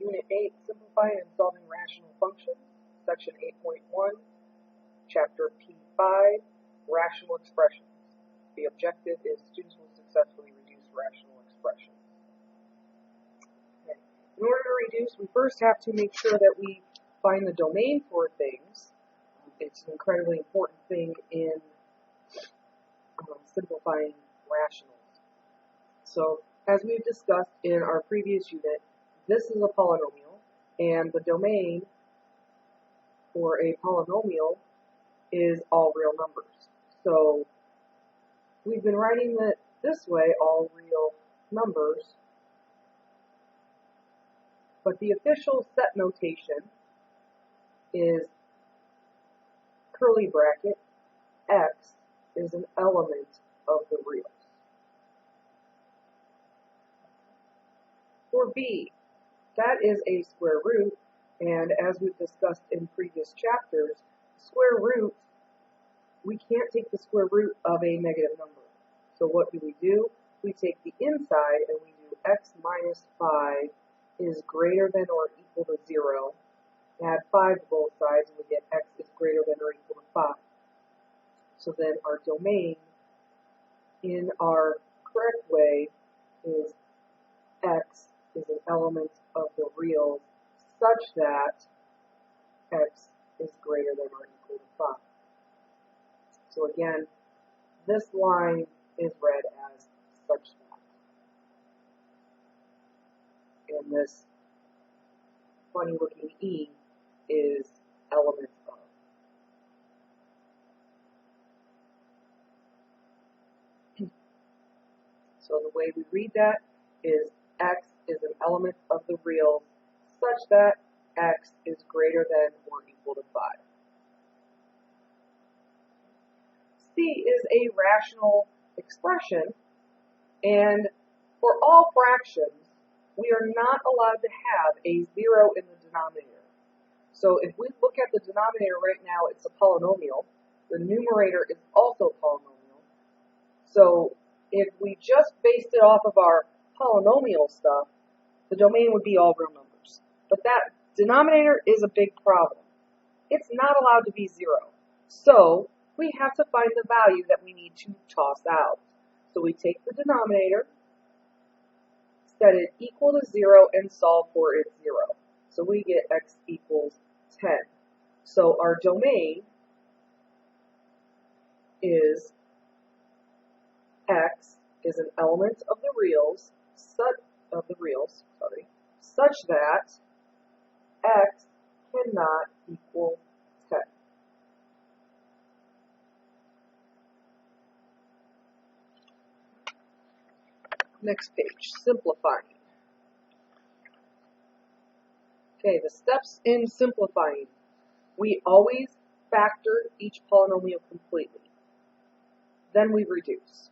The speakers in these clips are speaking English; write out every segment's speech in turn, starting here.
Unit 8, Simplifying and Solving Rational Functions, Section 8.1, Chapter P5, Rational Expressions. The objective is students will successfully reduce rational expressions. Okay. In order to reduce, we first have to make sure that we find the domain for things. It's an incredibly important thing in simplifying rationals. So, as we've discussed in our previous unit, this is a polynomial, and the domain for a polynomial is all real numbers. So we've been writing it this way, all real numbers, but the official set notation is curly bracket, x is an element of the reals. For b, that is a square root, and as we've discussed in previous chapters, square root, we can't take the square root of a negative number. So what do? We take the inside and we do x minus 5 is greater than or equal to 0. Add 5 to both sides and we get x is greater than or equal to 5. So then our domain in our correct way is x is an element of the reals such that x is greater than or equal to 5. So again, this line is read as such that. And this funny looking E is element of. So the way we read that is x is an element of the reals such that x is greater than or equal to 5. C is a rational expression, and for all fractions, we are not allowed to have a 0 in the denominator. So if we look at the denominator right now, it's a polynomial. The numerator is also polynomial. So if we just based it off of our polynomial stuff, the domain would be all real numbers. But that denominator is a big problem. It's not allowed to be 0. So we have to find the value that we need to toss out. So we take the denominator, set it equal to 0, and solve for its 0. So we get x equals 10. So our domain is x is an element of the reals, such that x cannot equal 10. Next page, simplifying. Okay, the steps in simplifying. We always factor each polynomial completely. Then we reduce.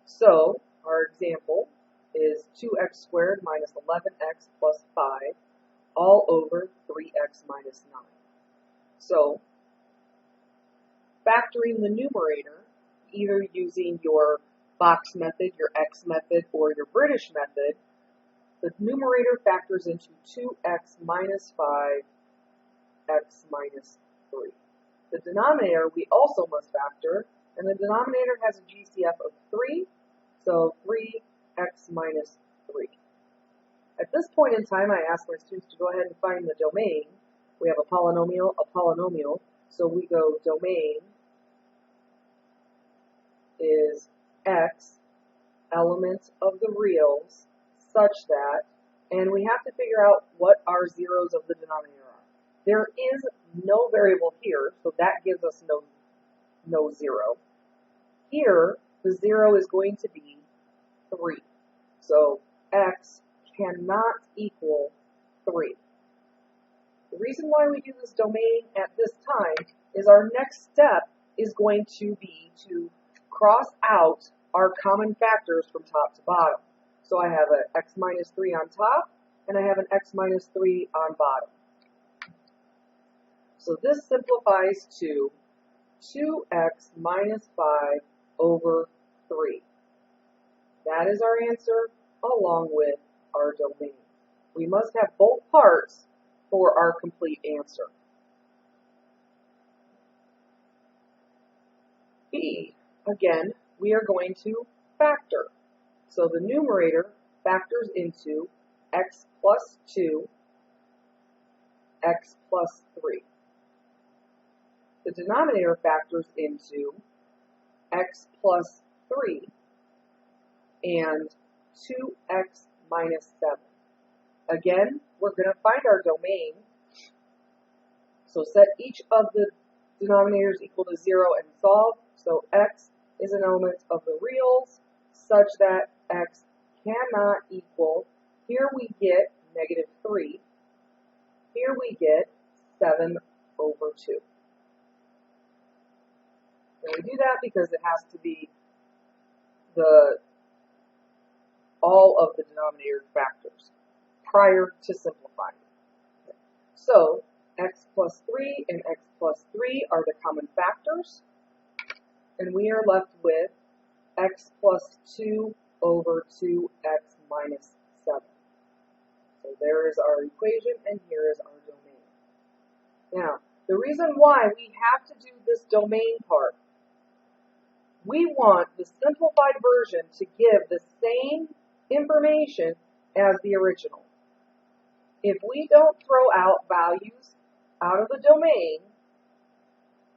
So, our example is 2x squared minus 11x plus 5 all over 3x minus 9. So, factoring the numerator, either using your box method, your X method, or your British method, the numerator factors into 2x minus 5, x minus 3. The denominator we also must factor, and the denominator has a GCF of 3, so 3x minus 3. At this point in time, I ask my students to go ahead and find the domain. We have a polynomial, so we go domain is x, element of the reals, such that, and we have to figure out what our zeros of the denominator are. There is no variable here, so that gives us no 0. Here, the 0 is going to be 3. So x cannot equal 3. The reason why we do this domain at this time is our next step is going to be to cross out our common factors from top to bottom. So I have an x minus 3 on top, and I have an x minus 3 on bottom. So this simplifies to 2x minus 5 over 3. That is our answer, along with our domain. We must have both parts for our complete answer. B, again, we are going to factor. So the numerator factors into x plus 2, x plus 3. The denominator factors into x plus 3 and 2x minus 7. Again, we're going to find our domain. So set each of the denominators equal to 0 and solve. So x is an element of the reals such that x cannot equal, here we get negative 3, here we get 7 over 2. And we do that because it has to be all of the denominator factors prior to simplifying. So x plus 3 and x plus 3 are the common factors, and we are left with x plus 2 over 2x minus 7. So there is our equation, and here is our domain. Now, the reason why we have to do this domain part, we want the simplified version to give the same information as the original. If we don't throw out values out of the domain,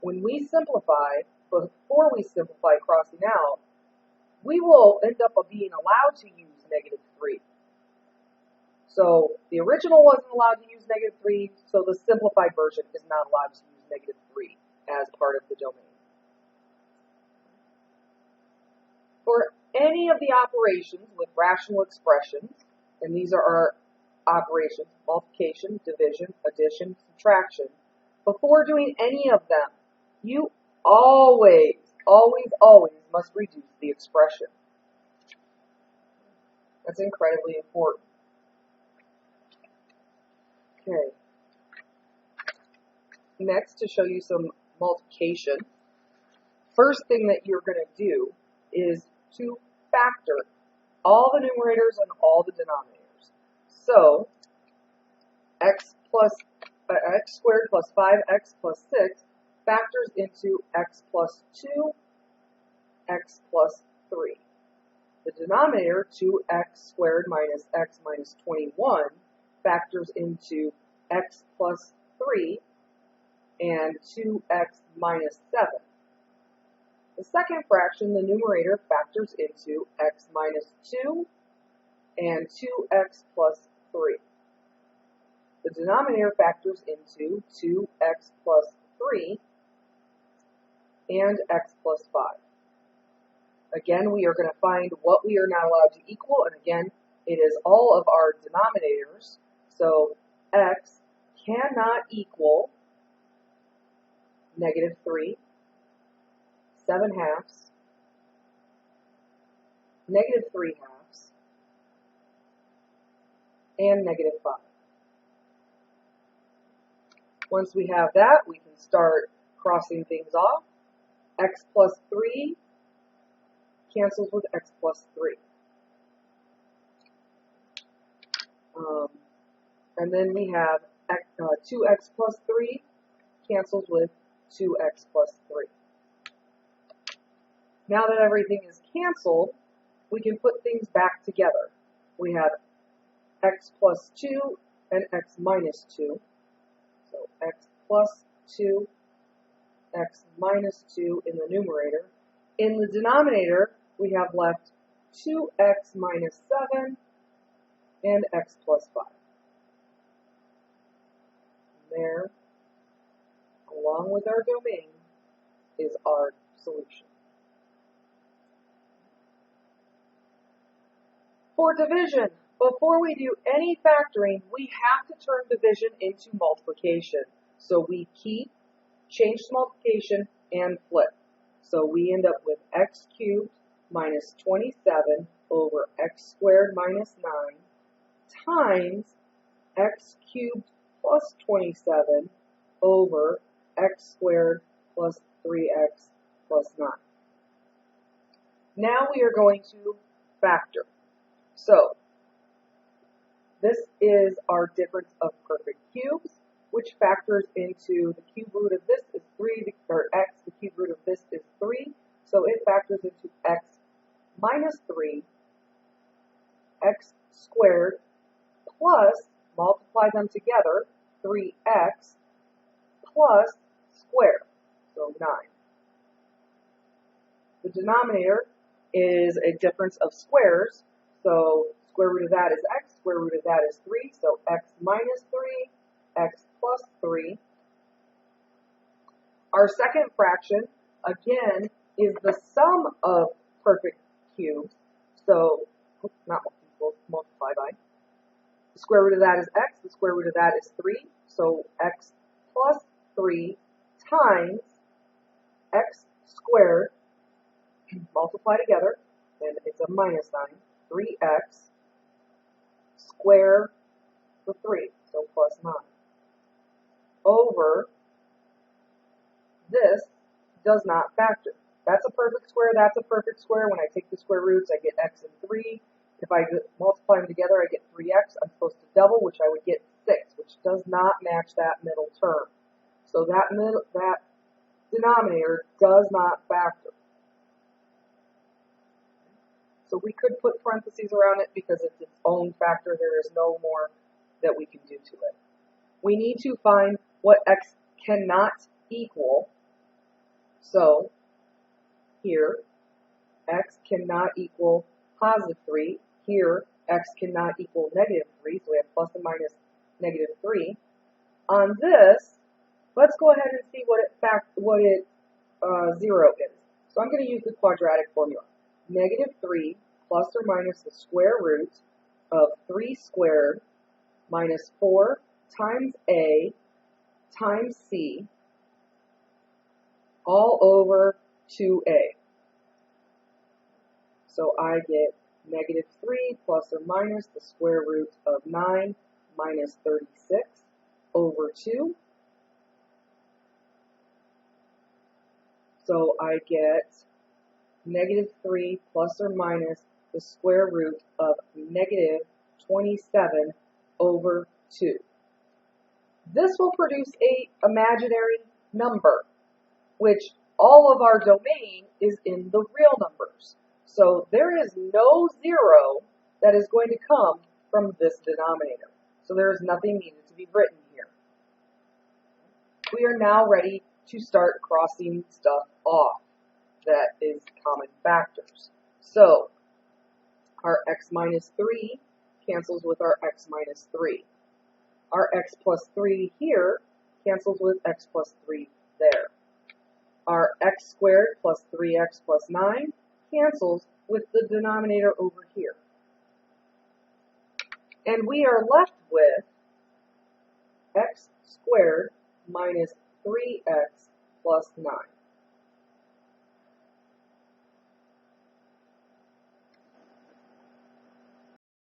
when we simplify, before we simplify crossing out, we will end up being allowed to use negative 3. So the original wasn't allowed to use negative 3, so the simplified version is not allowed to use negative 3 as part of the domain. For any of the operations with rational expressions, and these are our operations, multiplication, division, addition, subtraction, before doing any of them, you always must reduce the expression. That's incredibly important. Okay. Next, to show you some multiplication, first thing that you're going to do is to factor all the numerators and all the denominators. So, x squared plus 5x plus 6 factors into x plus 2, x plus 3. The denominator, 2x squared minus x minus 21, factors into x plus 3 and 2x minus 7. The second fraction, the numerator, factors into x minus 2 and 2x plus 3. The denominator factors into 2x plus 3 and x plus 5. Again, we are going to find what we are not allowed to equal, and again, it is all of our denominators. So x cannot equal negative 3, 7 halves, negative 3 halves, and negative 5. Once we have that, we can start crossing things off. X plus 3 cancels with x plus 3. And then we have 2x plus 3 cancels with 2x plus 3. Now that everything is canceled, we can put things back together. We have x plus 2 and x minus 2. So x plus 2, x minus 2 in the numerator. In the denominator, we have left 2x minus 7 and x plus 5. And there, along with our domain, is our solution. For division, before we do any factoring, we have to turn division into multiplication. So we change to multiplication, and flip. So we end up with x cubed minus 27 over x squared minus 9 times x cubed plus 27 over x squared plus 3x plus 9. Now we are going to factor. So This is our difference of perfect cubes, which factors into the cube root of this is 3, or x, the cube root of this is 3, so it factors into x minus 3, x squared, plus, multiply them together, 3x, plus square, so 9. The denominator is a difference of squares, so square root of that is x, square root of that is 3, so x minus 3, x plus 3. Our second fraction, again, is the sum of perfect cubes, so, not equals, multiply by. The square root of that is x, the square root of that is 3, so x plus 3 times x squared, multiply together, and it's a minus sign, 3x, square the 3, so plus 9, over this does not factor. That's a perfect square, that's a perfect square. When I take the square roots, I get x and 3. If I multiply them together, I get 3x. I'm supposed to double, which I would get 6, which does not match that middle term. So that denominator does not factor. So we could put parentheses around it because it's its own factor. There is no more that we can do to it. We need to find what x cannot equal. So here, x cannot equal positive 3. Here, x cannot equal negative 3. So we have plus and minus negative 3. On this, let's go ahead and see what it 0 is. So I'm going to use the quadratic formula. Negative 3 plus or minus the square root of 3 squared minus 4 times a times c all over 2a. So I get negative 3 plus or minus the square root of 9 minus 36 over 2. So I get negative 3 plus or minus the square root of negative 27 over 2. This will produce an imaginary number, which all of our domain is in the real numbers. So there is no 0 that is going to come from this denominator. So there is nothing needed to be written here. We are now ready to start crossing stuff off that is common factors. So our x minus 3 cancels with our x minus 3. Our x plus 3 here cancels with x plus 3 there. Our x squared plus 3x plus 9 cancels with the denominator over here. And we are left with x squared minus 3x plus 9.